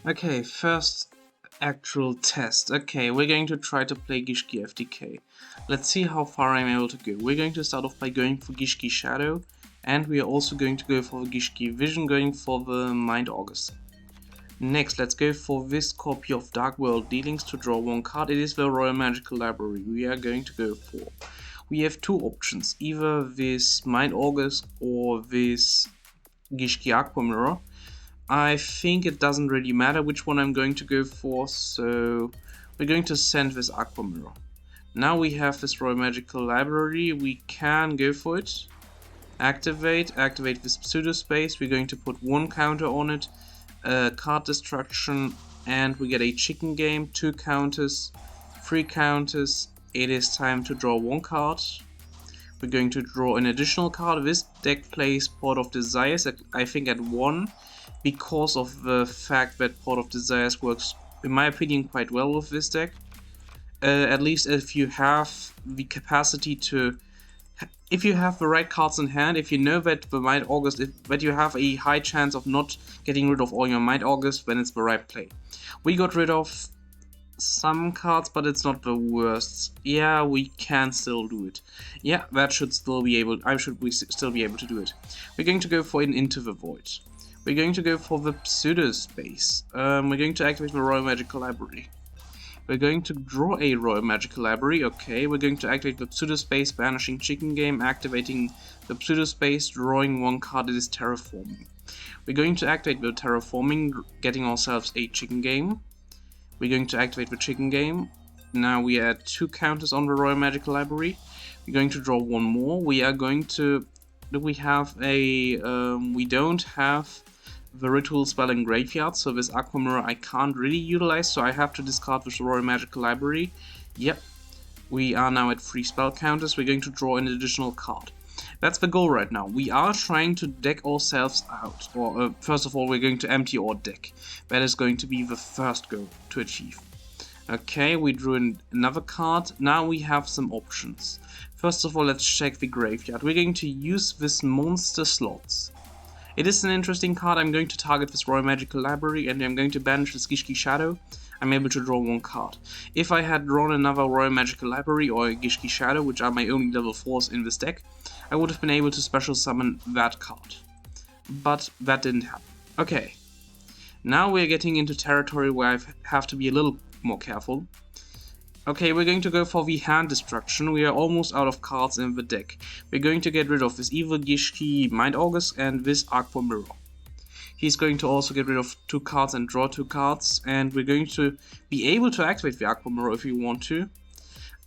Okay, first actual test. Okay, we're going to try to play Gishki-FTK. Let's see how far I'm able to go. We're going to start off by going for Gishki Shadow, and we are also going to go for Gishki Vision, going for the Mind August. Next, let's go for this copy of Dark World Dealings to draw one card. It is the Royal Magical Library we are going to go for. We have two options, either this Mind August or this Gishki Aqua Mirror. I think it doesn't really matter which one I'm going to go for, so we're going to send this Aqua Mirror. Now we have this Royal Magical Library, we can go for it. Activate this pseudo space, we're going to put one counter on it, card destruction, and we get a chicken game, 2 counters, 3 counters. It is time to draw one card. We're going to draw an additional card. This deck plays Port of Desires, I think at 1, because of the fact that Port of Desires works, in my opinion, quite well with this deck. At least if you have the capacity to, if you have the right cards in hand, if you know that the Mind August, that you have a high chance of not getting rid of all your Mind August, then it's the right play. We got rid of some cards, but it's not the worst. Yeah, we can still do it. Yeah, that should still be able, still be able to do it. We're going to go for an Into the Void. We're going to go for the pseudo space. We're going to activate the Royal Magical Library. We're going to draw a Royal Magical Library. Okay, we're going to activate the pseudo space, banishing chicken game, activating the pseudo space, drawing one card. It is terraforming. We're going to activate the terraforming, getting ourselves a chicken game. We're going to activate the chicken game. Now we add 2 counters on the Royal Magical Library. We're going to draw one more. We are going to. We have a. We don't have the ritual spell in graveyard, so this Aqua Mirror I can't really utilize, so I have to discard this Royal Magical Library. Yep, we are now at 3 spell counters. We're going to draw an additional card. That's the goal right now. We are trying to deck ourselves out, or first of all we're going to empty our deck. That is going to be the first goal to achieve. Okay, we drew another card. Now we have some options. First of all, let's check the graveyard. We're going to use this Monster Slots. It is an interesting card. I'm going to target this Royal Magical Library and I'm going to banish this Gishki Shadow. I'm able to draw one card. If I had drawn another Royal Magical Library or a Gishki Shadow, which are my only level 4s in this deck, I would have been able to special summon that card. But that didn't happen. Okay. Now we're getting into territory where I have to be a little more careful. Okay, we're going to go for the hand destruction. We are almost out of cards in the deck. We're going to get rid of this evil Gishki Mind August and this Aqua Mirror. He's going to also get rid of 2 cards and draw 2 cards, and we're going to be able to activate the Aqua Mirror if we want to.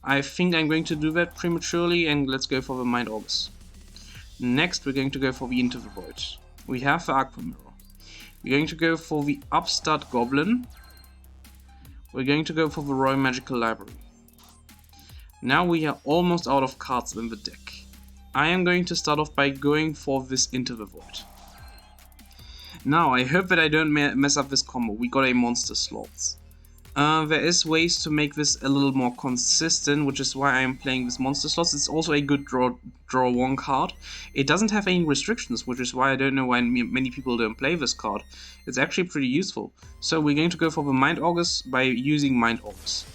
I think I'm going to do that prematurely, and let's go for the Mind August. Next, we're going to go for the Into the Void. We have the Aqua Mirror. We're going to go for the Upstart Goblin. We're going to go for the Royal Magical Library. Now we are almost out of cards in the deck. I am going to start off by going for this Into the Void. Now, I hope that I don't mess up this combo. We got a Monster Slots. There is ways to make this a little more consistent, which is why I am playing this Monster Slots. It's also a good draw one card. It doesn't have any restrictions, which is why I don't know why many people don't play this card. It's actually pretty useful. So we're going to go for the Mind August by using Mind August.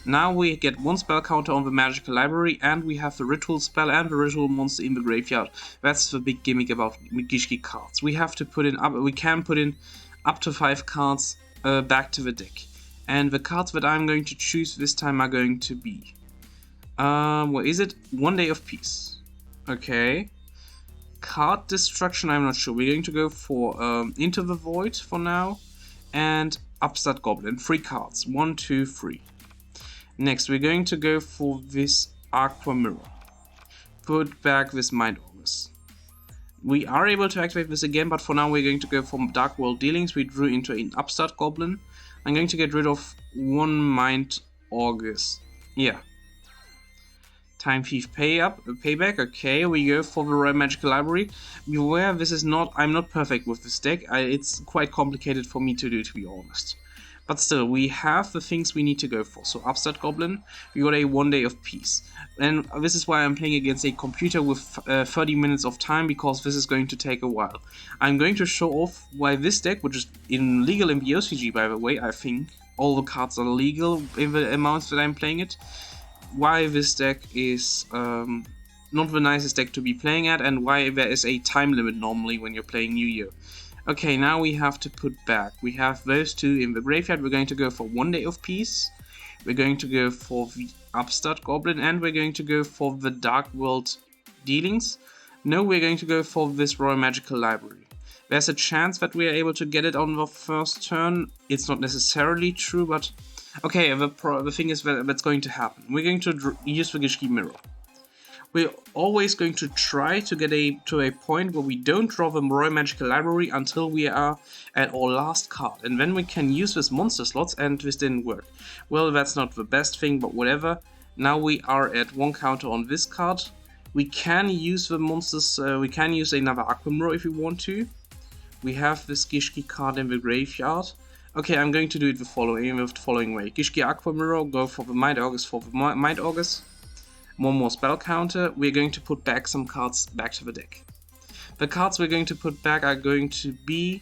Now we get 1 spell counter on the Magical Library, and we have the Ritual spell and the Ritual monster in the graveyard. That's the big gimmick about Gishki cards. We have to put in we can put in up to 5 cards back to the deck. And the cards that I'm going to choose this time are going to be... what is it? 1 Day of Peace. Okay. Card Destruction, I'm not sure. We're going to go for Into the Void for now. And Upstart Goblin. 3 cards. 1, 2, 3. Next, we're going to go for this Aqua Mirror. Put back this Mind August. We are able to activate this again, but for now we're going to go for Dark World Dealings. We drew into an Upstart Goblin. I'm going to get rid of 1 Mind August. Yeah. Time Thief Payback. Okay, we go for the Royal Magical Library. Beware, this is not. I'm not perfect with this deck. It's quite complicated for me to do, to be honest. But still, we have the things we need to go for. So Upstart Goblin, we got a 1 day of peace. And this is why I'm playing against a computer with 30 minutes of time, because this is going to take a while. I'm going to show off why this deck, which is illegal in BOCG by the way, I think all the cards are legal in the amounts that I'm playing it, why this deck is not the nicest deck to be playing at, and why there is a time limit normally when you're playing New Year. Okay, now we have to put back. We have those two in the graveyard. We're going to go for 1 day of peace. We're going to go for the Upstart Goblin, and we're going to go for the Dark World dealings. No, we're going to go for this Royal Magical Library. There's a chance that we are able to get it on the first turn. It's not necessarily true, but okay, the thing is that's going to happen. We're going to use the Gishki Mirror. We're always going to try to get to a point where we don't draw the Royal Magical Library until we are at our last card. And then we can use this monster slots, and this didn't work. Well, that's not the best thing, but whatever. Now we are at 1 counter on this card. We can use the monsters, we can use another Aqua Mirror if we want to. We have this Gishki card in the graveyard. Okay, I'm going to do it the following way. Gishki Aqua Mirror, go for the Might August for the Might August. 1 more spell counter. We're going to put back some cards back to the deck. The cards we're going to put back are going to be...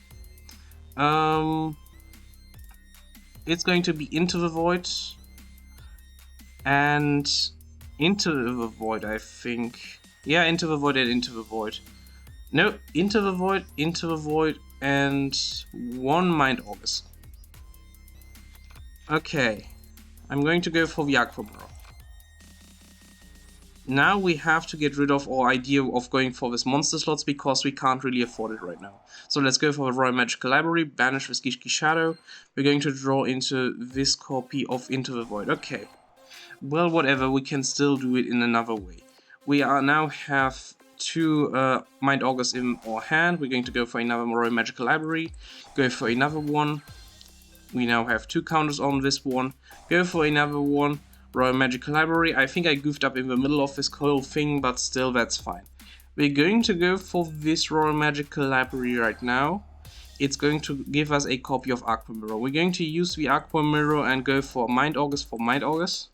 it's going to be Into the Void and Into the Void, I think. Yeah, Into the Void and Into the Void. No, Into the Void, and 1 Mind August. Okay, I'm going to go for the Aqua Mirror. Now we have to get rid of our idea of going for this monster slots, because we can't really afford it right now. So let's go for the Royal Magical Library, banish this Gishki Shadow. We're going to draw into this copy of Into the Void. Okay, well, whatever, we can still do it in another way. We are now have 2 Mind August in our hand. We're going to go for another Royal Magical Library, go for another one. We now have 2 counters on this one, go for another one. Royal Magical Library. I think I goofed up in the middle of this whole thing, but still, that's fine. We're going to go for this Royal Magical Library right now. It's going to give us a copy of Aqua Mirror. We're going to use the Aqua Mirror and go for Mind August for Mind August.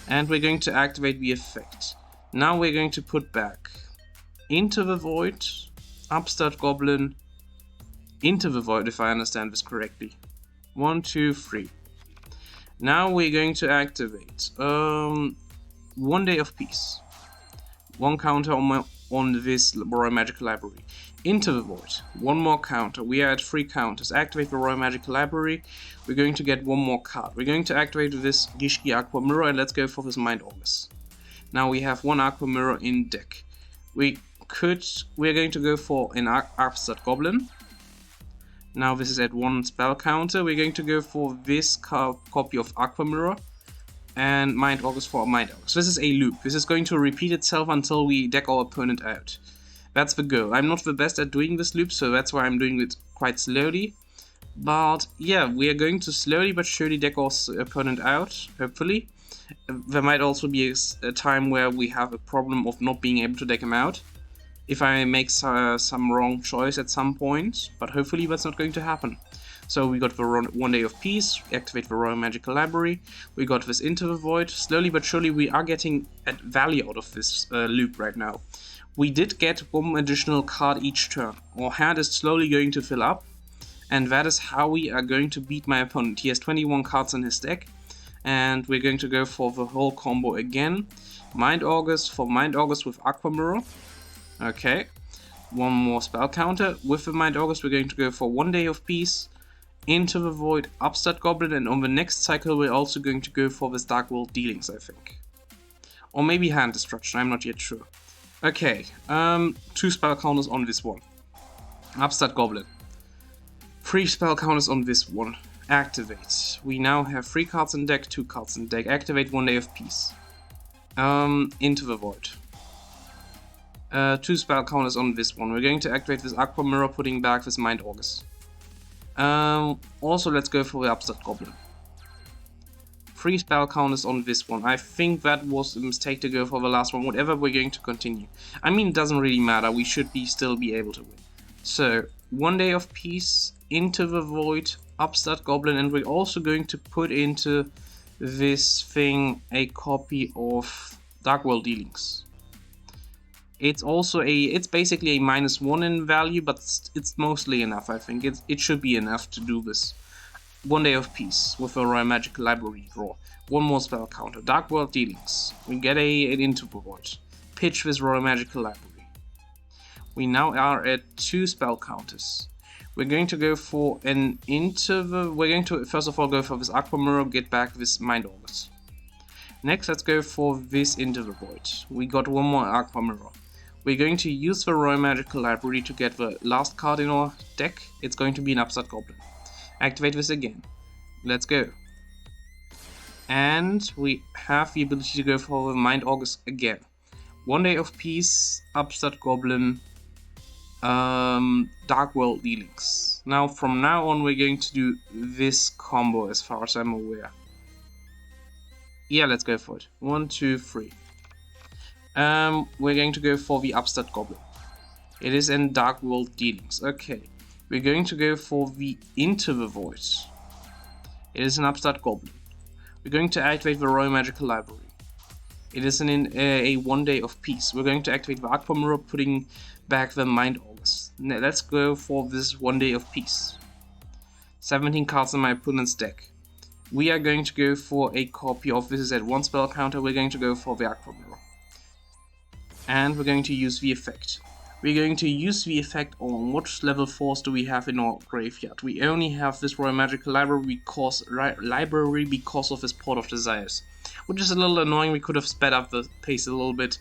And we're going to activate the effect. Now we're going to put back Into the Void, Upstart Goblin, Into the Void, if I understand this correctly. 1, 2, 3. Now we're going to activate 1 day of peace. 1 counter on this Royal Magical Library. Into the Void. 1 more counter. We are at 3 counters. Activate the Royal Magical Library. We're going to get 1 more card. We're going to activate this Gishki Aqua Mirror, and let's go for this Mind August. Now we have 1 Aqua Mirror in deck. We're going to go for an Upstart Goblin. Now this is at 1 spell counter. We're going to go for this copy of Aqua Mirror and Mind August for Mind August. This is a loop. This is going to repeat itself until we deck our opponent out. That's the goal. I'm not the best at doing this loop, so that's why I'm doing it quite slowly. But yeah, we are going to slowly but surely deck our opponent out, hopefully. There might also be a time where we have a problem of not being able to deck him out, if I make some wrong choice at some point, but hopefully that's not going to happen. So we got the 1 day of peace, activate the Royal Magical Library, we got this Into the Void. Slowly but surely we are getting value out of this loop right now. We did get 1 additional card each turn. Our hand is slowly going to fill up, and that is how we are going to beat my opponent. He has 21 cards in his deck, and we're going to go for the whole combo again. Mind August for Mind August with Aqua Mirror. Okay, 1 more spell counter. With the Mind August, we're going to go for 1 day of peace, Into the Void, Upstart Goblin, and on the next cycle, we're also going to go for this Dark World dealings, I think. Or maybe Hand Destruction, I'm not yet sure. Okay, 2 spell counters on this one. Upstart Goblin. 3 spell counters on this one. Activate. We now have 3 cards in deck, 2 cards in deck. Activate 1 day of peace. Into the Void. 2 spell counters on this one. We're going to activate this Aqua Mirror, putting back this Mind August. Also, let's go for the Upstart Goblin. 3 spell counters on this one. I think that was a mistake to go for the last one. Whatever, we're going to continue. I mean, it doesn't really matter. We should still be able to win. So, 1 Day of Peace, Into the Void, Upstart Goblin, and we're also going to put into this thing a copy of Dark World Dealings. It's also it's basically a -1 in value, but it's mostly enough, I think. It should be enough to do this. 1 Day of Peace with a Royal Magic Library draw. 1 more spell counter. Dark World Dealings. We get an Into the Void. Pitch with Royal Magical Library. We now are at 2 spell counters. We're going to go for an we're going to first of all go for this Aqua Mirror, get back this Mind August. Next, let's go for this Into the Void. We got 1 more Aqua Mirror. We're going to use the Royal Magical Library to get the last card in our deck. It's going to be an Upstart Goblin. Activate this again. Let's go. And we have the ability to go for the Mind August again. 1 Day of Peace, Upstart Goblin, Dark World Dealings. Now, from now on, we're going to do this combo as far as I'm aware. Yeah, let's go for it. 1, 2, 3. We're going to go for the Upstart Goblin. It is in Dark World Dealings. Okay. We're going to go for the Into the Void. It is an Upstart Goblin. We're going to activate the Royal Magical Library. It is a 1 Day of Peace. We're going to activate the Aqua Mirror, putting back the Mind August. Now, let's go for this 1 Day of Peace. 17 cards in my opponent's deck. We are going to go for a copy of this is at 1 spell counter. We're going to go for the Aqua Mirror. And we're going to use the effect. We're going to use the effect on what level 4s do we have in our graveyard. We only have this Royal Magical Library because of this Port of Desires, which is a little annoying. We could have sped up the pace a little bit.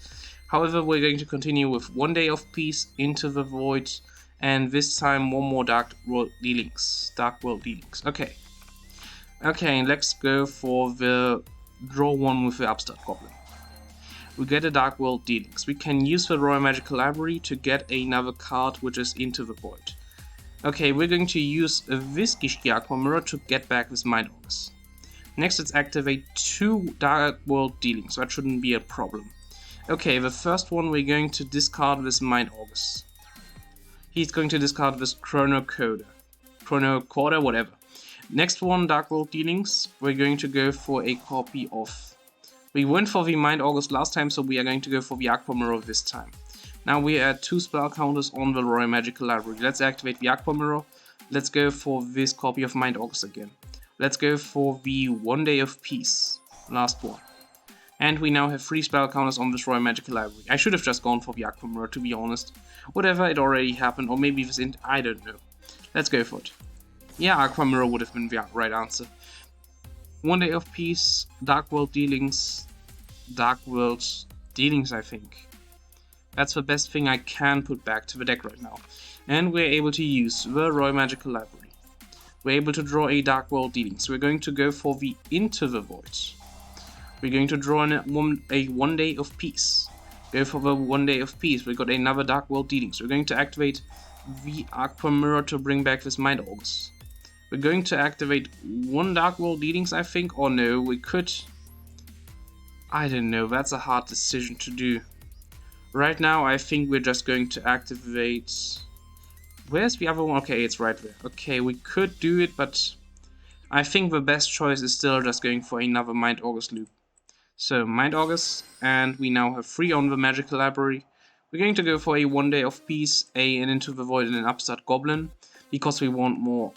However, we're going to continue with 1 Day of Peace, Into the Void, and this time 1 more Dark World Dealings. Okay. Okay, let's go for the draw 1 with the Upstart Goblin. We get a Dark World Dealings. We can use the Royal Magical Library to get another card, which is Into the Void. Okay, we're going to use this Gishki Aqua Mirror to get back this Mind August. Next, let's activate 2 Dark World Dealings. That shouldn't be a problem. Okay, the first one, we're going to discard this Mind August. He's going to discard this Chrono Quarter, whatever. Next one, Dark World Dealings. We're going to go for a copy of... We went for the Mind August last time, so we are going to go for the Aqua Mirror this time. Now we are at 2 spell counters on the Royal Magical Library. Let's activate the Aqua Mirror. Let's go for this copy of Mind August again. Let's go for the 1 Day of Peace. Last one. And we now have 3 spell counters on this Royal Magical Library. I should have just gone for the Aqua Mirror, to be honest. Whatever, it already happened, or maybe this I don't know. Let's go for it. Yeah, Aqua Mirror would have been the right answer. 1 Day of Peace, Dark World Dealings, I think. That's the best thing I can put back to the deck right now. And we're able to use the Royal Magical Library. We're able to draw a Dark World Dealings. We're going to go for the Into the Void. We're going to draw a 1 Day of Peace. Go for the 1 Day of Peace. We got another Dark World Dealings. We're going to activate the Aqua Mirror to bring back this Mind August. We're going to activate 1 Dark World Dealings, I think, or no, we could... I don't know, that's a hard decision to do. Right now, I think we're just going to activate... Where's the other one? Okay, it's right there. Okay, we could do it, but I think the best choice is still just going for another Mind August loop. So, Mind August, and we now have 3 on the Magical Library. We're going to go for a 1 Day of Peace, an Into the Void, and an Upstart Goblin, because we want more.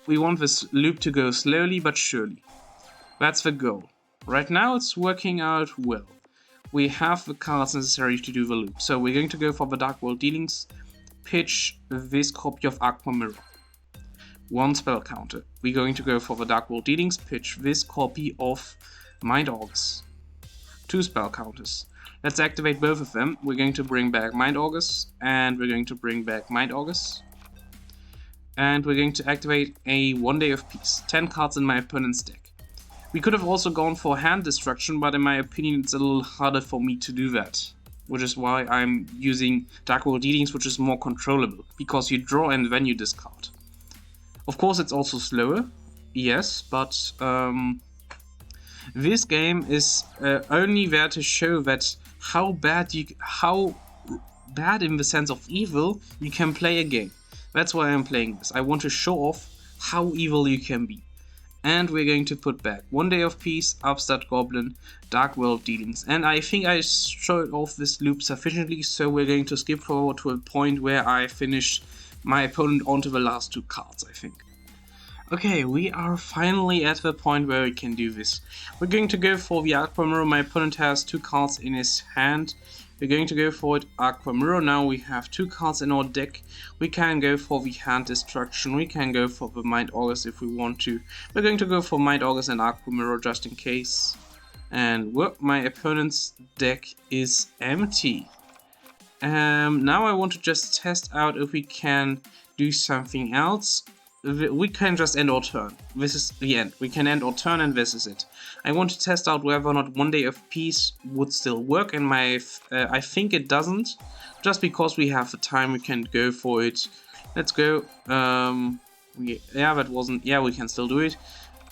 We want this loop to go slowly but surely. That's the goal. Right now it's working out well. We have the cards necessary to do the loop. So we're going to go for the Dark World Dealings, pitch this copy of Aqua Mirror. 1 spell counter. We're going to go for the Dark World Dealings, pitch this copy of Mind August. 2 spell counters. Let's activate both of them. We're going to bring back Mind August, and we're going to bring back Mind August. And we're going to activate a 1 Day of Peace. 10 cards in my opponent's deck. We could have also gone for hand destruction, but in my opinion it's a little harder for me to do that. Which is why I'm using Dark World Dealings, which is more controllable. Because you draw and then you discard. Of course it's also slower, yes, but This game is only there to show that how bad in the sense of evil you can play a game. That's why I'm playing this. I want to show off how evil you can be. And we're going to put back One Day of Peace, Upstart Goblin, Dark World Dealings. And I think I showed off this loop sufficiently, so we're going to skip forward to a point where I finish my opponent onto the last 2 cards, I think. Okay, we are finally at the point where we can do this. We're going to go for the Aqua Mirror. My opponent has 2 cards in his hand. We're going to go for it, Aqua Mirror. Now we have 2 cards in our deck. We can go for the Hand Destruction. We can go for the Mind August if we want to. We're going to go for Mind August and Aqua Mirror just in case. And well, my opponent's deck is empty. Now I want to just test out if we can do something else. We can just end our turn. This is the end. We can end our turn and this is it. I want to test out whether or not One Day of Peace would still work, and I think it doesn't. Just because we have the time, we can go for it. Let's go. Yeah, we can still do it.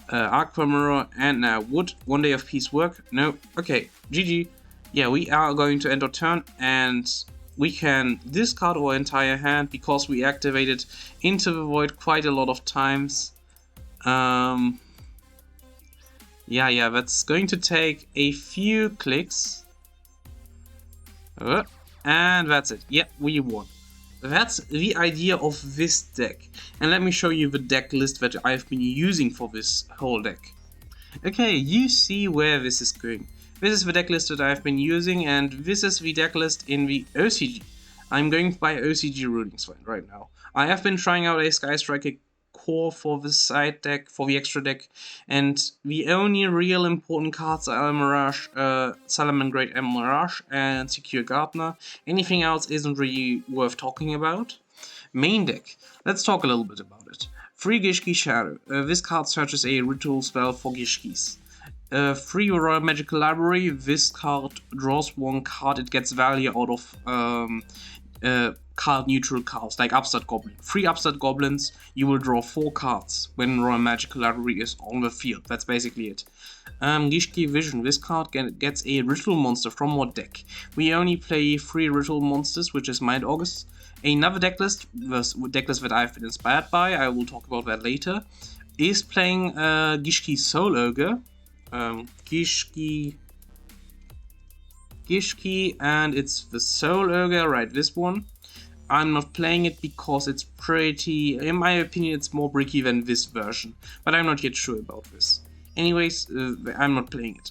Aqua Mirror, and now would One Day of Peace work? No. Okay, GG. Yeah, we are going to end our turn, and we can discard our entire hand because we activated Into the Void quite a lot of times. Yeah, that's going to take a few clicks. And that's it. Yeah, we won. That's the idea of this deck. And let me show you the deck list that I've been using for this whole deck. Okay, you see where this is going. This is the deck list that I've been using, and this is the deck list in the OCG. I'm going by OCG Ruling Swine right now. I have been trying out a Sky Striker core for the side deck, for the extra deck, and the only real important cards are Mirage, Salamangreat and Mirage, and Secure Gardener. Anything else isn't really worth talking about. Main deck. Let's talk a little bit about it. 3 Gishki Shadow. This card searches a ritual spell for Gishkis. 3 Royal Magical Library. This card draws 1 card. It gets value out of card neutral cards like Upstart Goblin. 3 Upstart Goblins, you will draw 4 cards when Royal Magical Library is on the field. That's basically it. Gishki Vision. This card gets a ritual monster from our deck. We only play 3 ritual monsters, which is Mind August. Another deck list that I've been inspired by, I will talk about that later, is playing Gishki Soul Ogre. Gishki, and it's the Soul Ogre, right, this one. I'm not playing it because it's pretty, in my opinion, it's more bricky than this version, but I'm not yet sure about this. Anyways, I'm not playing it.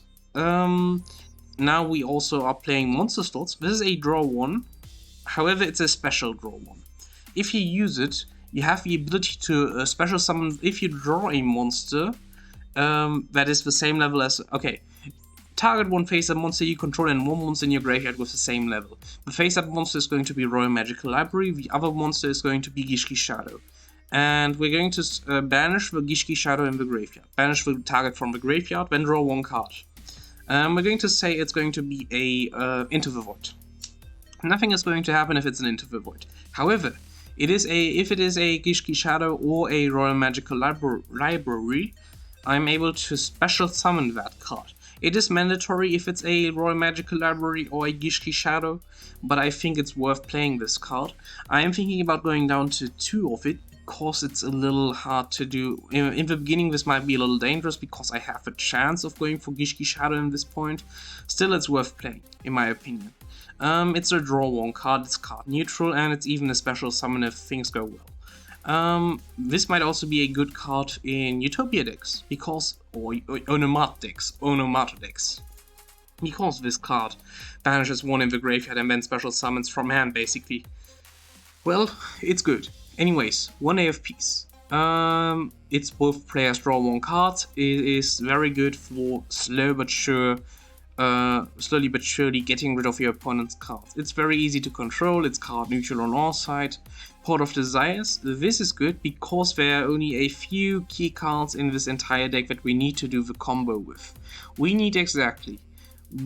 Now we also are playing Monster Slots. This is a draw 1, however it's a special draw 1. If you use it, you have the ability to special summon, if you draw a monster that is the same level as, okay, target 1 face-up monster you control and 1 monster in your graveyard with the same level. The face-up monster is going to be Royal Magical Library, the other monster is going to be Gishki Shadow. And we're going to banish the Gishki Shadow in the graveyard. Banish the target from the graveyard, then draw 1 card. We're going to say it's going to be a Into the Void. Nothing is going to happen if it's an Into the Void. However, if it is a Gishki Shadow or a Royal Magical Library, I'm able to special summon that card. It is mandatory if it's a Royal Magical Library or a Gishki Shadow, but I think it's worth playing this card. I am thinking about going down to 2 of it, because it's a little hard to do. In the beginning this might be a little dangerous, because I have a chance of going for Gishki Shadow in this point. Still, it's worth playing, in my opinion. It's a draw 1 card, it's card neutral, and it's even a special summon if things go well. This might also be a good card in Utopia decks, because, or Onomato decks, because this card banishes 1 in the graveyard and then special summons from hand, basically. Well, it's good. Anyways, One Day of Peace. It's both players draw 1 card. It is very good for slowly but surely getting rid of your opponent's cards. It's very easy to control, it's card neutral on our side. Port of Desires. This is good because there are only a few key cards in this entire deck that we need to do the combo with. We need exactly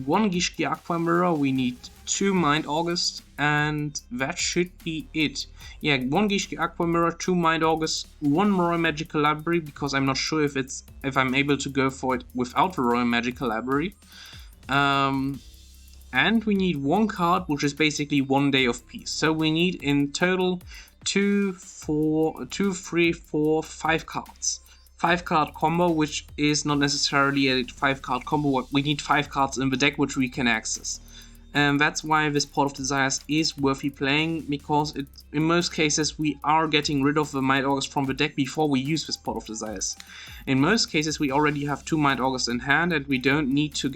1 Gishki Aqua Mirror, we need 2 Mind August, and that should be it. Yeah, 1 Gishki Aqua Mirror, 2 Mind August, 1 Royal Magical Library, because I'm not sure if I'm able to go for it without the Royal Magical Library. And we need 1 card, which is basically 1 Day of Peace. So we need in total 5 cards. 5 card combo, which is not necessarily a 5 card combo. We need 5 cards in the deck which we can access. And that's why this Port of Desires is worthy playing, because in most cases we are getting rid of the Mind August from the deck before we use this Port of Desires. In most cases we already have 2 Mind August in hand and we don't need to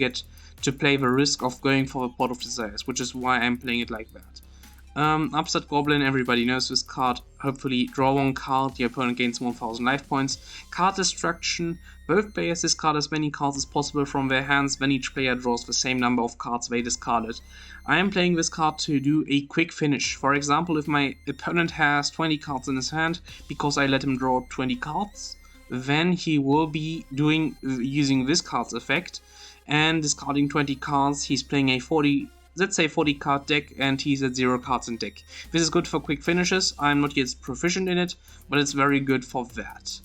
play the risk of going for the Port of Desires, which is why I'm playing it like that. Upstart Goblin, everybody knows this card. Hopefully draw 1 card, the opponent gains 1000 life points. Card Destruction, both players discard as many cards as possible from their hands when each player draws the same number of cards they discarded. I am playing this card to do a quick finish. For example, if my opponent has 20 cards in his hand, because I let him draw 20 cards, then he will be using this card's effect and discarding 20 cards. He's playing a 40 card deck and he's at 0 cards in deck. This is good for quick finishes. I'm not yet proficient in it, but it's very good for that.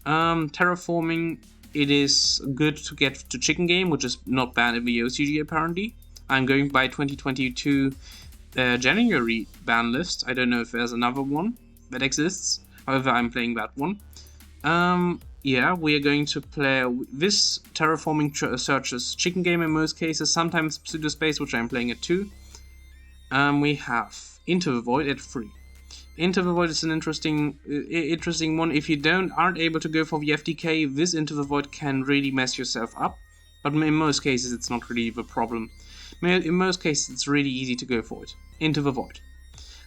Terraforming, it is good to get to Chicken Game, which is not bad in the OCG apparently. I'm going by 2022 January ban list. I don't know if there's another one that exists. However, I'm playing that one. Yeah, we are going to play this Terraforming searches Chicken Game in most cases, sometimes Pseudospace, which I'm playing at 2. We have Into the Void at 3. Into the Void is an interesting one. If you aren't able to go for the FTK, this Into the Void can really mess yourself up, but in most cases it's not really the problem. In most cases it's really easy to go for it. Into the Void.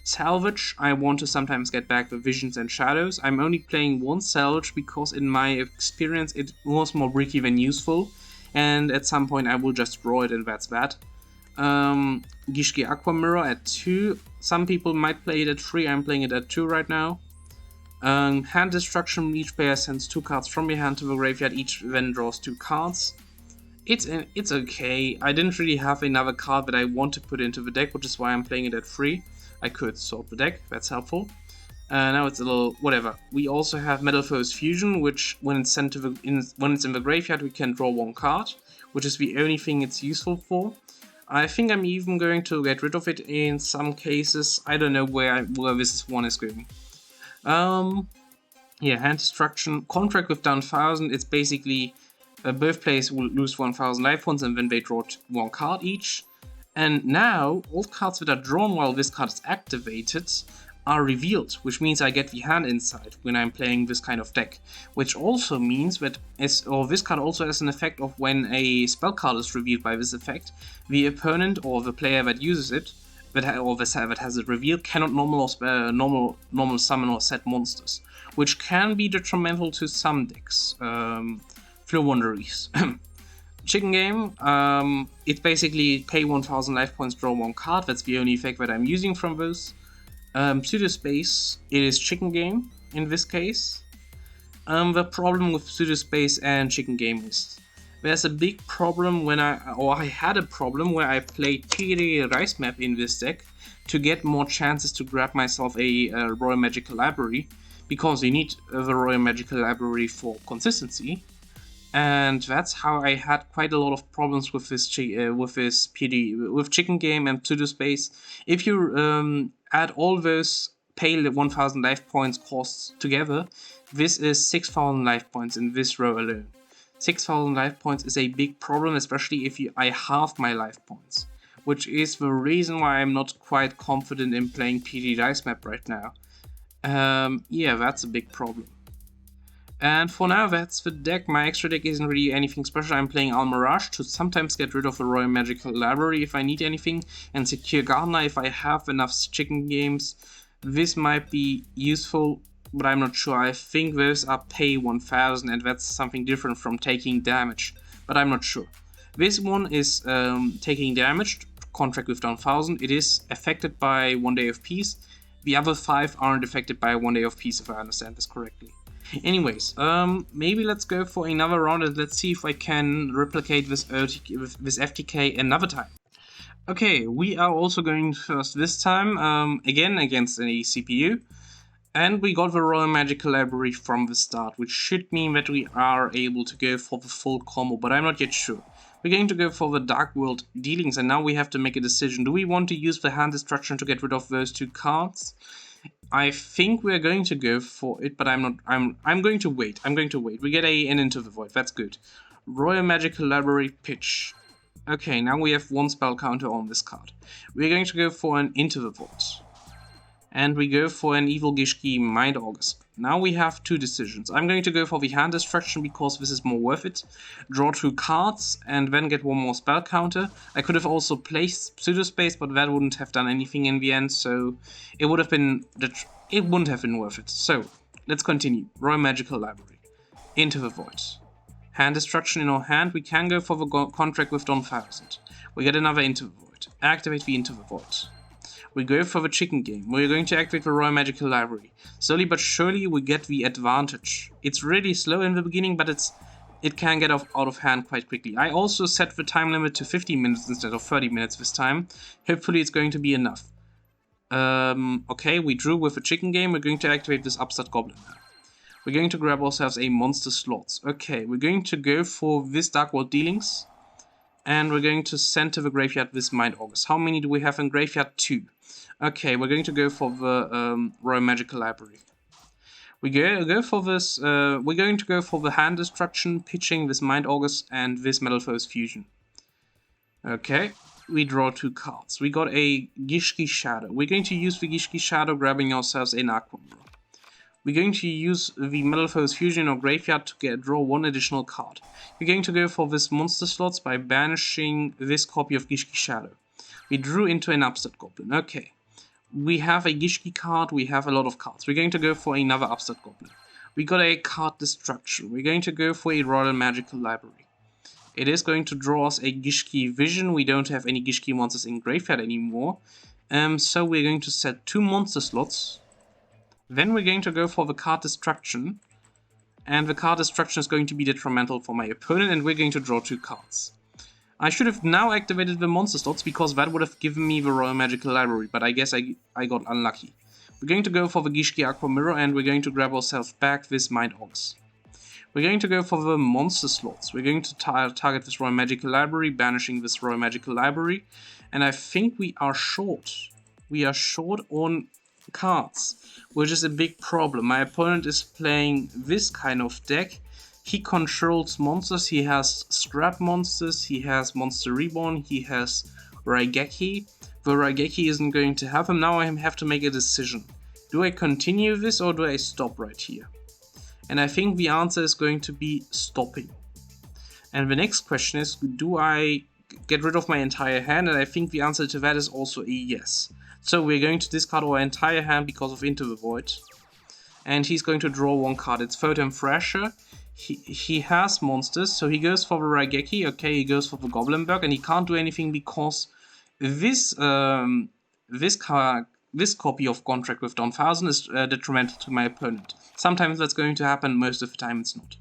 Salvage, I want to sometimes get back the Visions and Shadows. I'm only playing 1 Salvage because in my experience it was more bricky than useful, and at some point I will just draw it and that's that. Gishki Aqua Mirror at 2. Some people might play it at 3, I'm playing it at 2 right now. Hand Destruction, each player sends 2 cards from your hand to the graveyard, each then draws 2 cards. It's okay. I didn't really have another card that I want to put into the deck, which is why I'm playing it at 3. I could sort the deck, that's helpful. Now it's a little whatever. We also have Metal Foes Fusion, which when it's in the graveyard we can draw 1 card, which is the only thing it's useful for. I think I'm even going to get rid of it in some cases. I don't know where this one is going. Yeah, Hand Destruction, Contract with down 1000. It's basically both players will lose 1000 life points and then they draw 1 card each. And now, all cards that are drawn while this card is activated are revealed, which means I get the hand insight when I'm playing this kind of deck. Which also means that, this card also has an effect of when a spell card is revealed by this effect, the opponent or the player that uses it, that has it revealed, cannot normal summon or set monsters, which can be detrimental to some decks. Flow Wanderies. Chicken Game, it's basically pay 1000 life points, draw 1 card. That's the only effect that I'm using from those. Pseudospace, it is Chicken Game in this case. The problem with Pseudospace and Chicken Game is there's a big problem I had a problem where I played PD Rice Map in this deck to get more chances to grab myself a Royal Magical Library, because you need the Royal Magical Library for consistency. And that's how I had quite a lot of problems with this Chicken Game and Pseudospace. If you add all those pay 1000 life points costs together, this is 6000 life points in this row alone. 6000 life points is a big problem, especially if I halve my life points, which is the reason why I'm not quite confident in playing PD Dice Map right now. Yeah, that's a big problem. And for now, that's the deck. My extra deck isn't really anything special. I'm playing Almirage to sometimes get rid of the Royal Magical Library if I need anything, and Secure Gardener if I have enough Chicken Games. This might be useful, but I'm not sure. I think those are pay 1000, and that's something different from taking damage, but I'm not sure. This one is taking damage, Contract with down 1000. It is affected by 1 Day of Peace. The other 5 aren't affected by 1 Day of Peace, if I understand this correctly. Anyways, maybe let's go for another round and let's see if I can replicate this FTK another time. Okay, we are also going first this time, again against a CPU. And we got the Royal Magical Library from the start, which should mean that we are able to go for the full combo, but I'm not yet sure. We're going to go for the Dark World dealings, and now we have to make a decision. Do we want to use the hand destruction to get rid of those 2 cards? I think we're going to go for it, but I'm not. I'm going to wait. We get an Into the Void. That's good. Royal Magical Library pitch. Okay, now we have 1 spell counter on this card. We're going to go for an Into the Void. And we go for an Evil Gishki Mind Augurs. Now we have 2 decisions. I'm going to go for the hand destruction because this is more worth it. Draw 2 cards and then get 1 more spell counter. I could have also placed Pseudospace, but that wouldn't have done anything in the end, so it wouldn't have been worth it. So let's continue. Royal Magical Library. Into the Void. Hand destruction in our hand. We can go for the contract with Don 1000. We get another Into the Void. Activate the Into the Void. We go for the chicken game. We're going to activate the Royal Magical Library. Slowly but surely we get the advantage. It's really slow in the beginning, but it can get out of hand quite quickly. I also set the time limit to 15 minutes instead of 30 minutes this time. Hopefully it's going to be enough. Okay, we drew with the chicken game. We're going to activate this Upstart Goblin now. We're going to grab ourselves a Monster Slots. Okay, we're going to go for this Dark World dealings. And we're going to send to the graveyard this Mind Augurs. How many do we have in graveyard? 2. Okay, we're going to go for the Royal Magical Library. We go for this. We're going to go for the hand destruction, pitching this Mind Augurs and this Metalfoes Fusion. Okay, we draw 2 cards. We got a Gishki Shadow. We're going to use the Gishki Shadow, grabbing ourselves an Aquamarine. We're going to use the Metalfoes Fusion or graveyard to draw 1 additional card. We're going to go for this Monster Slots by banishing this copy of Gishki Shadow. We drew into an Upstart Goblin. Okay. We have a Gishki card, we have a lot of cards. We're going to go for another Upstart Goblin. We got a card destruction. We're going to go for a Royal Magical Library. It is going to draw us a Gishki Vision. We don't have any Gishki monsters in graveyard anymore. So we're going to set 2 monster slots. Then we're going to go for the card destruction. And the card destruction is going to be detrimental for my opponent, and we're going to draw 2 cards. I should have now activated the monster slots because that would have given me the Royal Magical Library, but I guess I got unlucky. We're going to go for the Gishki Aqua Mirror and we're going to grab ourselves back this Mind Augurs. We're going to go for the monster slots. We're going to target this Royal Magical Library, banishing this Royal Magical Library, and I think we are short. We are short on cards, which is a big problem. My opponent is playing this kind of deck. He controls monsters, he has Scrap monsters, he has Monster Reborn, he has Raigeki. The Raigeki isn't going to help him. Now I have to make a decision. Do I continue this or do I stop right here? And I think the answer is going to be stopping. And the next question is, do I get rid of my entire hand? And I think the answer to that is also a yes. So we're going to discard our entire hand because of Into the Void. And he's going to draw 1 card. It's Photon Thrasher. He has monsters, so he goes for the Raigeki. Okay, he goes for the Goblinberg, and he can't do anything because this copy of Contract with Don 1000 is detrimental to my opponent. Sometimes that's going to happen, most of the time it's not.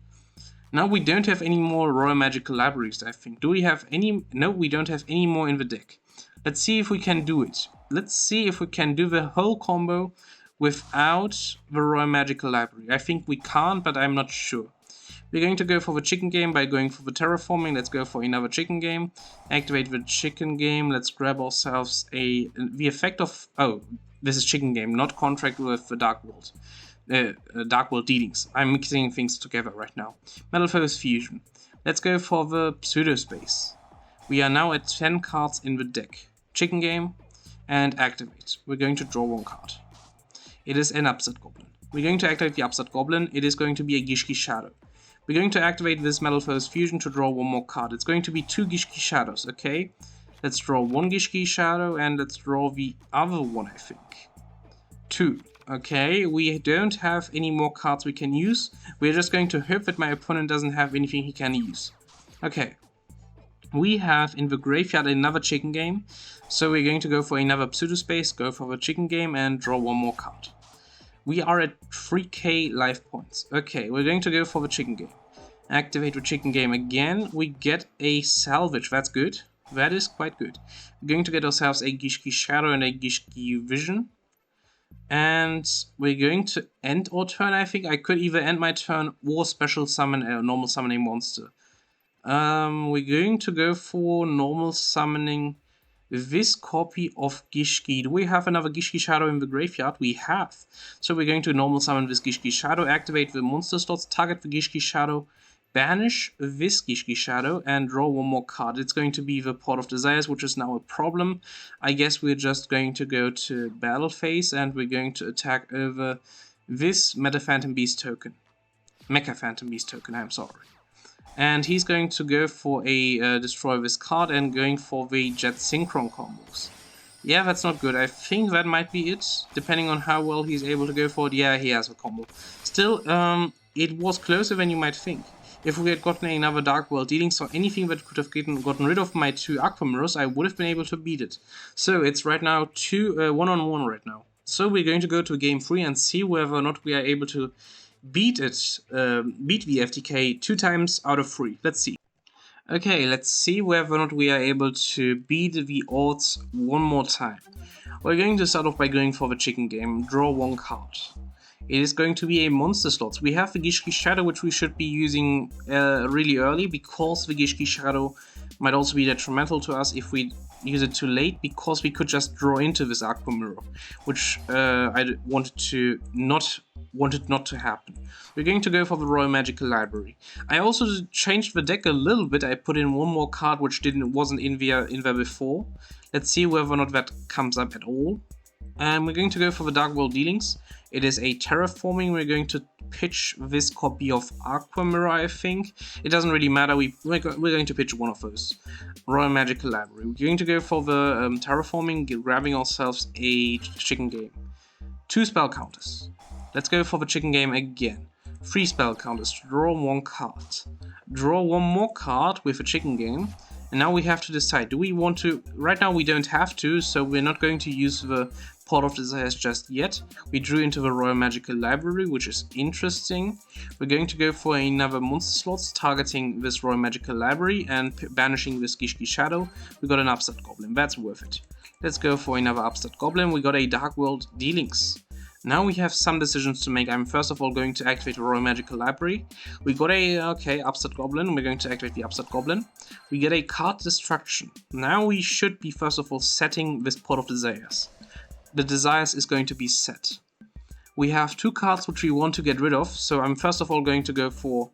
Now we don't have any more Royal Magical Libraries, I think. Do we have any? No, we don't have any more in the deck. Let's see if we can do it. Let's see if we can do the whole combo without the Royal Magical Library. I think we can't, but I'm not sure. We're going to go for the chicken game by going for the terraforming. Let's go for another chicken game. Activate the chicken game. Let's grab ourselves the effect of... Oh, this is chicken game, not contract with the Dark World. Dark World dealings. I'm mixing things together right now. Metalfoes Fusion. Let's go for the Pseudospace. We are now at 10 cards in the deck. Chicken game and activate. We're going to draw 1 card. It is an Upstart Goblin. We're going to activate the Upstart Goblin. It is going to be a Gishki Shadow. We're going to activate this Metalfoes Fusion to draw 1 more card. It's going to be 2 Gishki Shadows, okay? Let's draw 1 Gishki Shadow and let's draw the other one, I think. 2. Okay, we don't have any more cards we can use. We're just going to hope that my opponent doesn't have anything he can use. Okay. We have in the graveyard another chicken game. So we're going to go for another Pseudospace, go for the chicken game and draw 1 more card. We are at 3k life points. Okay, we're going to go for the chicken game. Activate the chicken game again. We get a salvage. That's good. That is quite good. We're going to get ourselves a Gishki Shadow and a Gishki Vision. And we're going to end our turn, I think. I could either end my turn or special summon a normal summoning monster. We're going to go for normal summoning this copy of Gishki. Do we have another Gishki Shadow in the graveyard? We have. So we're going to normal summon this Gishki Shadow, activate the monster slots, target the Gishki Shadow, banish this Gishki Shadow, and draw one more card. It's going to be the Port of Desires, which is now a problem. I guess we're just going to go to battle phase, and we're going to attack over this Meta Phantom Beast token. Mecha Phantom Beast token, I'm sorry. And he's going to go for a destroy this card and going for the Jet Synchron combos. Yeah, that's not good. I think that might be it, depending on how well he's able to go for it. Yeah, he has a combo. Still, it was closer than you might think. If we had gotten another Dark World Dealings or anything that could have gotten rid of my 2 Aqua Mirrors, I would have been able to beat it. So it's right now 1-on-1 right now. So we're going to go to game 3 and see whether or not we are able to beat the FTK 2 times out of 3. Let's see. Okay, let's see whether or not we are able to beat the odds one more time. We're going to start off by going for the chicken game, draw 1 card. It is going to be a monster slot. We have the Gishki Shadow, which we should be using really early, because the Gishki Shadow might also be detrimental to us if we use it too late, because we could just draw into this Aqua Mirror, which I wanted not to happen. We're going to go for the Royal Magical Library. I also changed the deck a little bit. I put in one more card which wasn't in there before. Let's see whether or not that comes up at all. And we're going to go for the Dark World Dealings. It is a terraforming. We're going to pitch this copy of Aqua Mirror, I think. It doesn't really matter. We're going to pitch one of those. Royal Magical Library. We're going to go for the terraforming, grabbing ourselves a chicken game. 2 spell counters. Let's go for the chicken game again. 3 spell counters. Draw 1 card. Draw 1 more card with a chicken game. And now we have to decide, do we want to... Right now we don't have to, so we're not going to use the Port of Desires just yet. We drew into the Royal Magical Library, which is interesting. We're going to go for another monster slots, targeting this Royal Magical Library and banishing this Gishki Shadow. We got an Upstart Goblin, that's worth it. Let's go for another Upstart Goblin. We got a Dark World Dealings. Now we have some decisions to make. I'm first of all going to activate the Royal Magical Library. We got a, Upstart Goblin. We're going to activate the Upstart Goblin. We get a card destruction. Now we should be first of all setting this Port of Desires. The Desires is going to be set. We have 2 cards which we want to get rid of, so I'm first of all going to go for...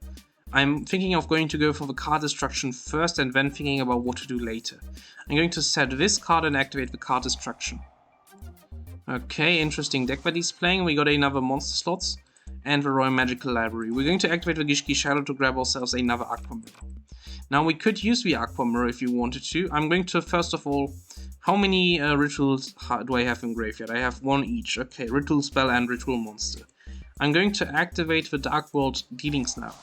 I'm thinking of going to go for the card destruction first and then thinking about what to do later. I'm going to set this card and activate the card destruction. Okay, interesting deck that he's playing. We got another monster slots and the Royal Magical Library. We're going to activate the Gishki Shadow to grab ourselves another Aqua Mirror. Now we could use the Aqua Mirror if you wanted to. I'm going to first of all... How many rituals do I have in graveyard? I have 1 each. Okay, Ritual Spell and Ritual Monster. I'm going to activate the Dark World Dealings now.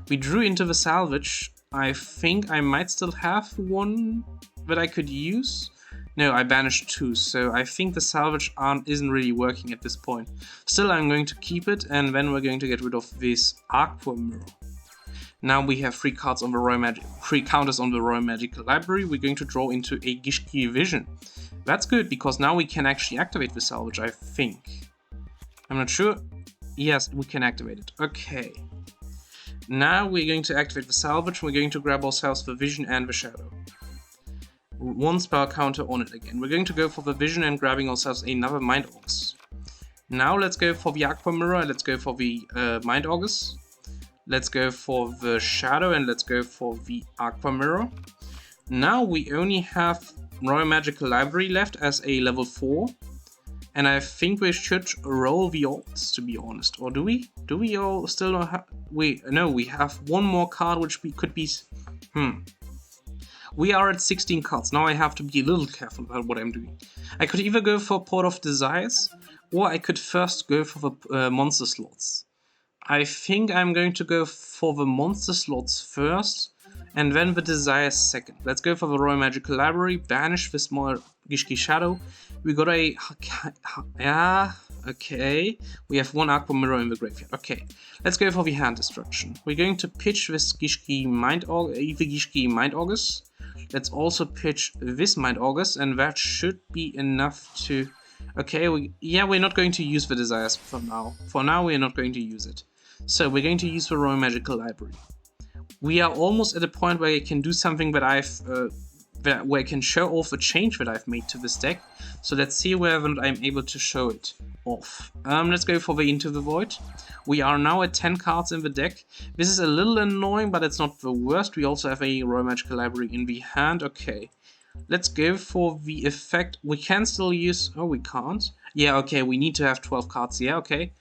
We drew into the Salvage. I think I might still have 1 that I could use. No, I banished 2, so I think the Salvage isn't really working at this point. Still, I'm going to keep it, and then we're going to get rid of this Aqua Mirror. Now we have 3 counters on the Royal Magical Library. We're going to draw into a Gishki Vision. That's good, because now we can actually activate the Salvage, I think. I'm not sure. Yes, we can activate it. Okay. Now we're going to activate the Salvage. We're going to grab ourselves the Vision and the Shadow. 1 spell counter on it again. We're going to go for the Vision and grabbing ourselves another Mind Augurs. Now let's go for the Aqua Mirror. Let's go for the Mind Augurs. Let's go for the Shadow and let's go for the Aqua Mirror. Now we only have Royal Magical Library left as a level 4. And I think we should roll the odds, to be honest. Or do we? Do we all still not have... No, we have 1 more card which could be... We are at 16 cards. Now I have to be a little careful about what I'm doing. I could either go for Port of Desires, or I could first go for the monster slots. I think I'm going to go for the monster slots first, and then the Desires second. Let's go for the Royal Magical Library, banish the small Gishki Shadow. We got a... Okay, we have one Aqua Mirror in the graveyard. Okay, let's go for the hand destruction. We're going to pitch this Gishki Mind August. Let's also pitch this Mind August, and that should be enough to... Okay, we're not going to use the Desires for now. For now, we're not going to use it. So we're going to use the Royal Magical Library. We are almost at a point where I can do something that where I can show off the change that I've made to this deck. So let's see whether I'm able to show it off. Let's go for the Into the Void. We are now at 10 cards in the deck. This is a little annoying, but it's not the worst. We also have a Royal Magical Library in the hand. Okay, let's go for the effect. We can still use... Oh, we can't. Yeah, okay, we need to have 12 cards. Yeah, okay.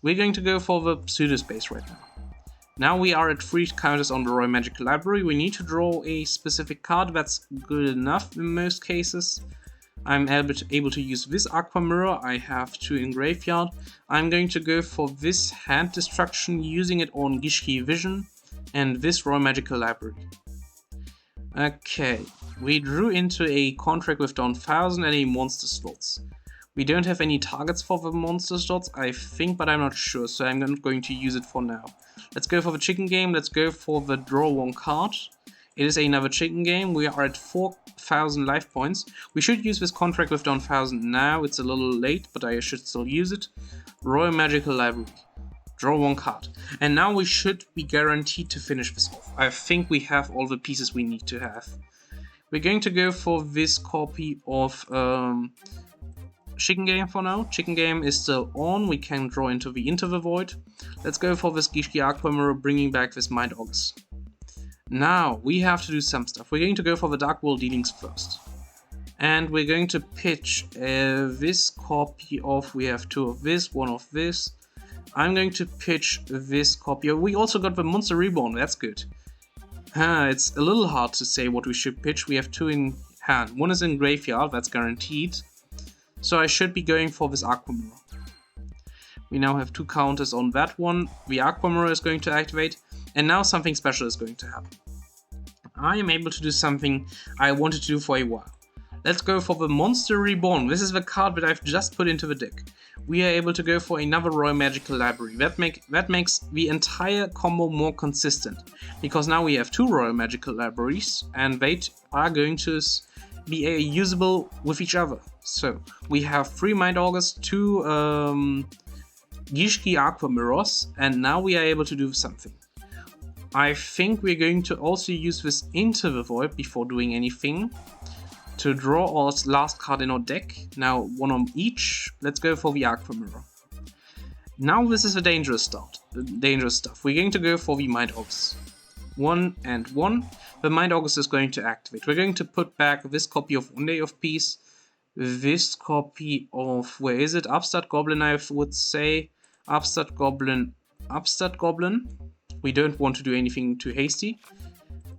We're going to go for the Pseudo Space right now. Now we are at 3 counters on the Royal Magical Library. We need to draw a specific card. That's good enough in most cases. I'm able to use this Aqua Mirror. I have 2 in graveyard. I'm going to go for this hand destruction, using it on Gishki Vision and this Royal Magical Library. Okay, we drew into a contract with Dawn 1000 and a monster slots. We don't have any targets for the monster slots, I think, but I'm not sure, so I'm not going to use it for now. Let's go for the chicken game. Let's go for the draw 1 card. It is another chicken game. We are at 4,000 life points. We should use this contract with Dawn 1000 now. It's a little late, but I should still use it. Royal Magical Library. Draw 1 card. And now we should be guaranteed to finish this off. I think we have all the pieces we need to have. We're going to go for this copy of Chicken Game for now. Chicken Game is still on. We can draw into the Void. Let's go for this Gishki Aqua Mirror, bringing back this Mind August. Now, we have to do some stuff. We're going to go for the Dark World Dealings first. And we're going to pitch this copy of... We have 2 of this, 1 of this. I'm going to pitch this copy. We also got the Monster Reborn. That's good. It's a little hard to say what we should pitch. We have 2 in hand. 1 is in graveyard. That's guaranteed. So I should be going for this Aqua Mirror. We now have 2 counters on that one. The Aqua Mirror is going to activate. And now something special is going to happen. I am able to do something I wanted to do for a while. Let's go for the Monster Reborn. This is the card that I've just put into the deck. We are able to go for another Royal Magical Library. That makes the entire combo more consistent. Because now we have 2 Royal Magical Libraries. And they are going to be usable with each other. So we have 3 Mind August, 2 Gishki Aqua Mirrors, and now we are able to do something. I think we're going to also use this Into the Void before doing anything to draw our last card in our deck. Now 1 on each. Let's go for the Aqua Mirror. Now this is the dangerous stuff. We're going to go for the Mind August. 1 and 1. The Mind August is going to activate. We're going to put back this copy of One Day of Peace. This copy of, where is it? Upstart Goblin, I would say. Upstart Goblin. We don't want to do anything too hasty.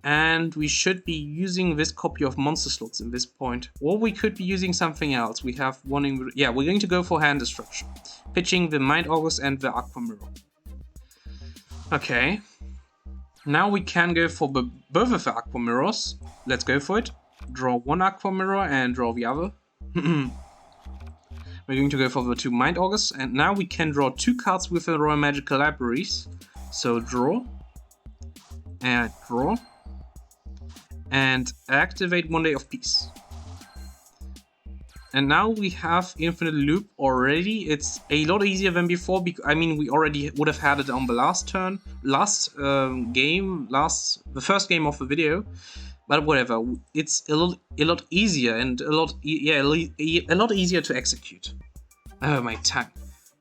And we should be using this copy of Monster Slots in this point. Or we could be using something else. We have one in... Yeah, we're going to go for Hand Destruction. Pitching the Mind August and the Aqua Mirror. Okay. Now we can go for both of the Aqua Mirrors. Let's go for it. Draw 1 Aqua Mirror and draw the other. We're going to go for the 2 Mind Augusts, and now we can draw 2 cards with the Royal Magical Libraries. So draw, and draw, and activate One Day of Peace. And now we have Infinite Loop already. It's a lot easier than before, I mean, we already would have had it on the last turn, the first game of the video. But whatever, it's a lot easier and a lot easier to execute. Oh, my tongue.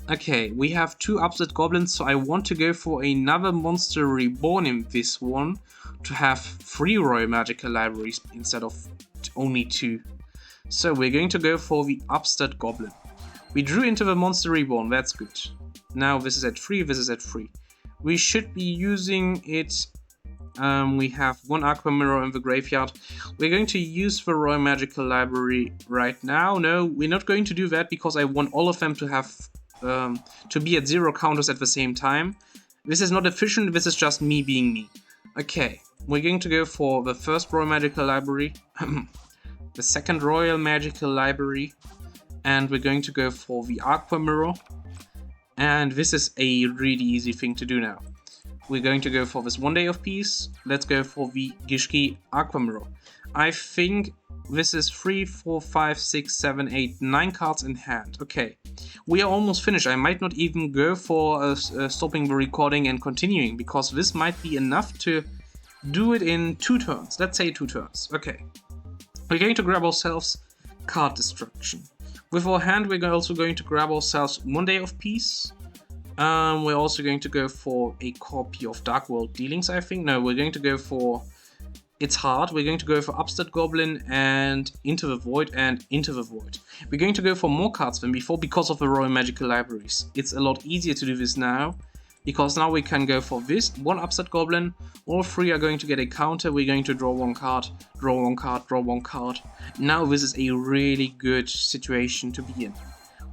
Okay, we have 2 Upset Goblins, so I want to go for another Monster Reborn in this one to have 3 Royal Magical Libraries instead of only 2. So we're going to go for the Upstart Goblin. We drew into the Monster Reborn, that's good. Now this is at 3, this is at 3. We should be using it. We have 1 Aqua Mirror in the graveyard. We're going to use the Royal Magical Library right now. No, we're not going to do that because I want all of them to have to be at 0 counters at the same time. This is not efficient, this is just me being me. Okay, we're going to go for the first Royal Magical Library, the second Royal Magical Library, and we're going to go for the Aqua Mirror. And this is a really easy thing to do now. We're going to go for this 1 Day of Peace. Let's go for the Gishki Aqua Mirror. I think this is 3, 4, 5, 6, 7, 8, 9 cards in hand. Okay, we are almost finished. I might not even go for stopping the recording and continuing, because this might be enough to do it in 2 turns. Let's say 2 turns. Okay, we're going to grab ourselves Card Destruction. With our hand, we're also going to grab ourselves 1 Day of Peace. We're also going to go for a copy of Dark World Dealings, I think. No, we're going to go for It's Hard. We're going to go for Upstart Goblin and Into the Void and Into the Void. We're going to go for more cards than before because of the Royal Magical Libraries. It's a lot easier to do this now, because now we can go for this, 1 Upstart Goblin. All 3 are going to get a counter. We're going to draw 1 card, draw 1 card, draw 1 card. Now this is a really good situation to be in.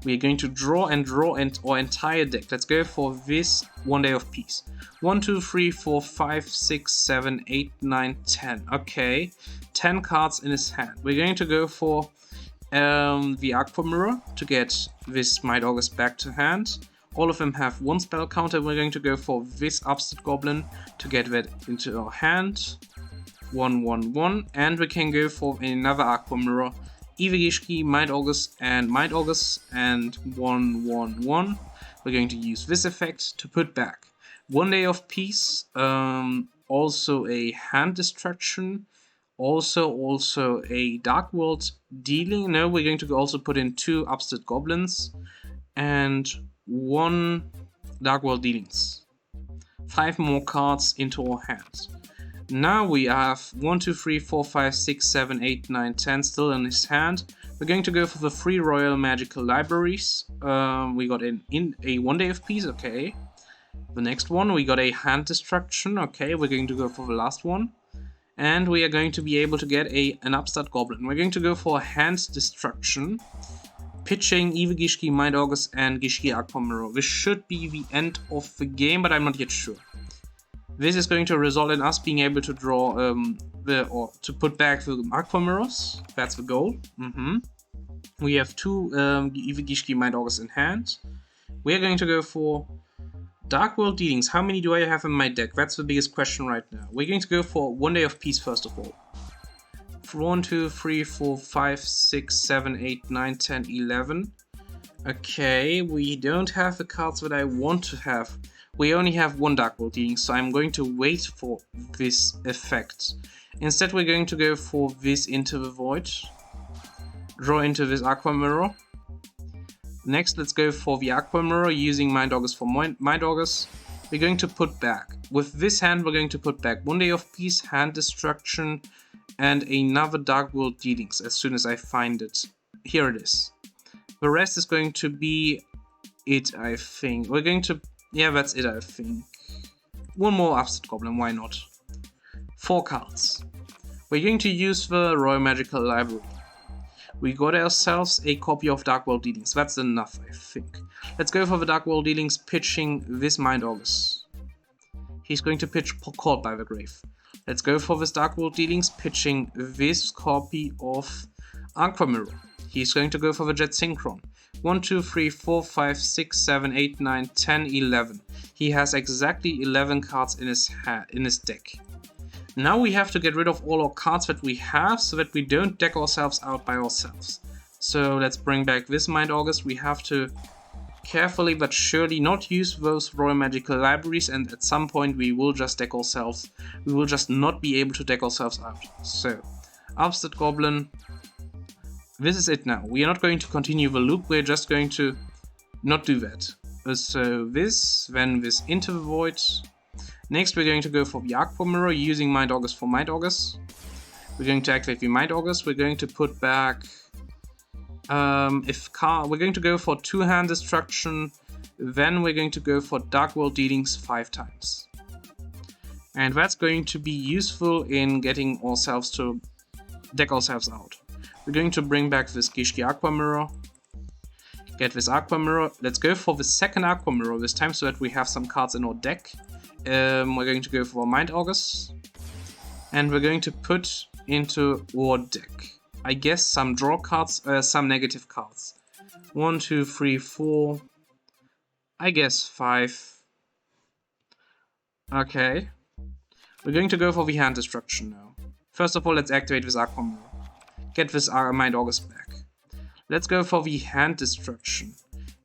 We're going to draw our entire deck. Let's go for this 1 Day of Peace. 1, 2, 3, 4, 5, 6, 7, 8, 9, 10. Okay, 10 cards in his hand. We're going to go for the Aqua Mirror to get this Might August back to hand. All of them have 1 spell counter. We're going to go for this Upstart Goblin to get that into our hand. 1, 1, 1. And we can go for another Aqua Mirror. Either Gishki, Might August, and 1, 1, 1. We're going to use this effect to put back 1 Day of Peace, also a Hand Destruction, also a Dark World Dealing. No, we're going to also put in 2 Upstart Goblins and 1 Dark World Dealings. 5 more cards into our hands. Now we have 1, 2, 3, 4, 5, 6, 7, 8, 9, 10 still in his hand. We're going to go for the 3 Royal Magical Libraries. We got in a 1 Day of Peace, okay. The next one, we got a Hand Destruction, okay. We're going to go for the last one. And we are going to be able to get an Upstart Goblin. We're going to go for a Hand Destruction, pitching either Gishki, Might August, and Gishki Aqua Mirror. This should be the end of the game, but I'm not yet sure. This is going to result in us being able to draw to put back the Aqua Mirrors. That's the goal. We have 2 either Gishki, Might August in hand. We are going to go for Dark World Dealings. How many do I have in my deck? That's the biggest question right now. We're going to go for 1 Day of Peace first of all. 1, 2, 3, 4, 5, 6, 7, 8, 9, 10, 11. Okay, we don't have the cards that I want to have. We only have 1 Dark World Dealing, so I'm going to wait for this effect. Instead, we're going to go for this Into the Void. Draw into this Aqua Mirror. Next, let's go for the Aqua Mirror using Might August for Might August. We're going to put back. With this hand, we're going to put back 1 Day of Peace, Hand Destruction, and another Dark World Dealings as soon as I find it. Here it is. The rest is going to be it, I think. We're going to... Yeah, that's it, I think. 1 more Upstart Goblin, why not? 4 cards. We're going to use the Royal Magical Library. We got ourselves a copy of Dark World Dealings. That's enough, I think. Let's go for the Dark World Dealings, pitching this Might August. He's going to pitch Caught by the Grave. Let's go for this Dark World Dealings, pitching this copy of Aqua Mirror. He's going to go for the Jet Synchron. 1, 2, 3, 4, 5, 6, 7, 8, 9, 10, 11. He has exactly 11 cards in his deck. Now we have to get rid of all our cards that we have so that we don't deck ourselves out by ourselves. So let's bring back this Might August. We have to carefully but surely not use those Royal Magical Libraries, and at some point we will just deck ourselves. We will just not be able to deck ourselves out. So, Upstart Goblin. This is it now. We are not going to continue the loop, we're just going to not do that. So this, then this Into the Void. Next we're going to go for the Aqua Mirror using Might August for Might August. We're going to activate the Might August, we're going to put back... we're going to go for 2 Hand Destruction, then we're going to go for Dark World Dealings 5 times. And that's going to be useful in getting ourselves to deck ourselves out. We're going to bring back this Gishki Aqua Mirror. Get this Aqua Mirror. Let's go for the second Aqua Mirror this time so that we have some cards in our deck. We're going to go for Might August. And we're going to put into our deck, I guess, some draw cards, some negative cards. 1, 2, 3, 4. I guess 5. Okay. We're going to go for the hand destruction now. First of all, let's activate this Aquamon. Get this Mind August back. Let's go for the hand destruction.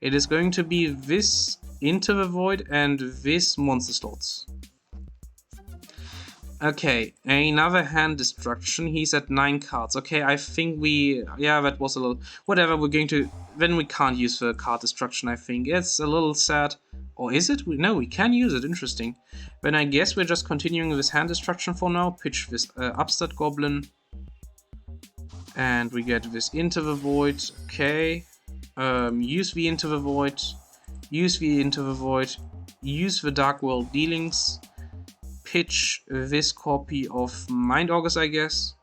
It is going to be this Into the Void and this monster slots. Okay, another hand destruction. He's at 9 cards. Okay, I think yeah, that was a little... Whatever, we're going to... Then we can't use the card destruction, I think. It's a little sad. Or is it? No, we can use it. Interesting. Then I guess we're just continuing this hand destruction for now. Pitch this Upstart Goblin. And we get this Into the Void. Okay. Use the Into the Void. Use the Into the Void. Use the Dark World Dealings. Pitch this copy of Mind August, I guess.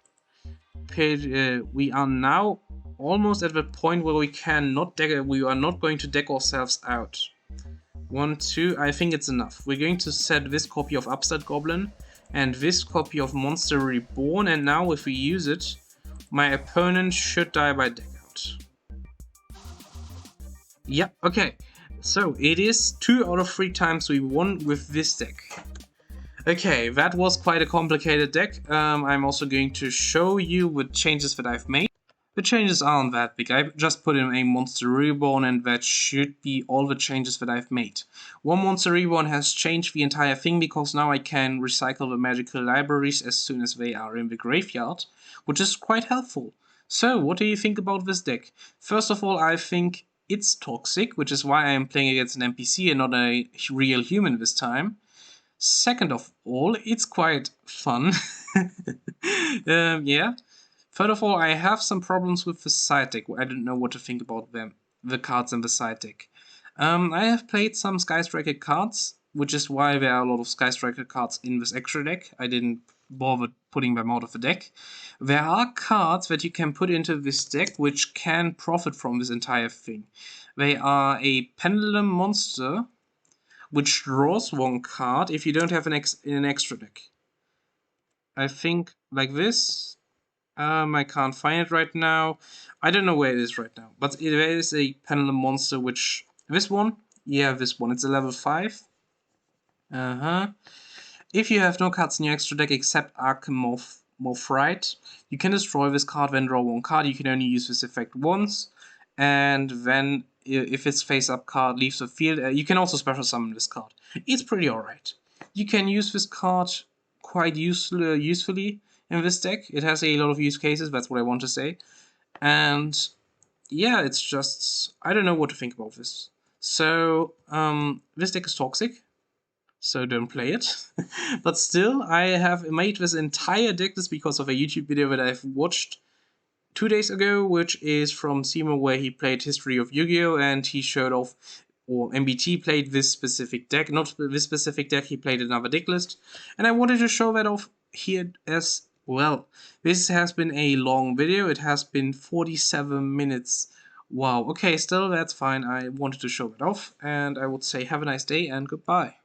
We are now almost at the point where we cannot deck. We are not going to deck ourselves out. 1, 2. I think it's enough. We're going to set this copy of Upstart Goblin and this copy of Monster Reborn. And now, if we use it, my opponent should die by deck out. Yeah. Okay. So it is 2 out of 3 times we won with this deck. Okay, that was quite a complicated deck. I'm also going to show you the changes that I've made. The changes aren't that big. I just put in a Monster Reborn and that should be all the changes that I've made. One Monster Reborn has changed the entire thing because now I can recycle the magical libraries as soon as they are in the graveyard, which is quite helpful. So, what do you think about this deck? First of all, I think it's toxic, which is why I am playing against an NPC and not a real human this time. Second of all, it's quite fun. Yeah. Third of all, I have some problems with the side deck. I don't know what to think about them, the cards in the side deck. I have played some Sky Striker cards, which is why there are a lot of Sky Striker cards in this extra deck. I didn't bother putting them out of the deck. There are cards that you can put into this deck which can profit from this entire thing. They are a Pendulum Monster, which draws 1 card if you don't have an extra deck. I think like this. I can't find it right now. I don't know where it is right now. But there is a Pendulum Monster, which... This one? Yeah, this one. It's a level 5. If you have no cards in your extra deck except Archimorphrite, you can destroy this card, then draw 1 card. You can only use this effect once. And then, if its face-up card leaves the field, you can also special summon this card. It's pretty alright. You can use this card quite usefully in this deck. It has a lot of use cases, that's what I want to say. And yeah, it's just... I don't know what to think about this. So, this deck is toxic, so don't play it. But still, I have made this entire deck just because of a YouTube video that I've watched 2 days ago, which is from cimooooo, where he played History of Yu-Gi-Oh! And he showed off, or MBT played this specific deck. Not this specific deck, he played another deck list. And I wanted to show that off here as well. This has been a long video. It has been 47 minutes. Wow, okay, still that's fine. I wanted to show it off. And I would say have a nice day and goodbye.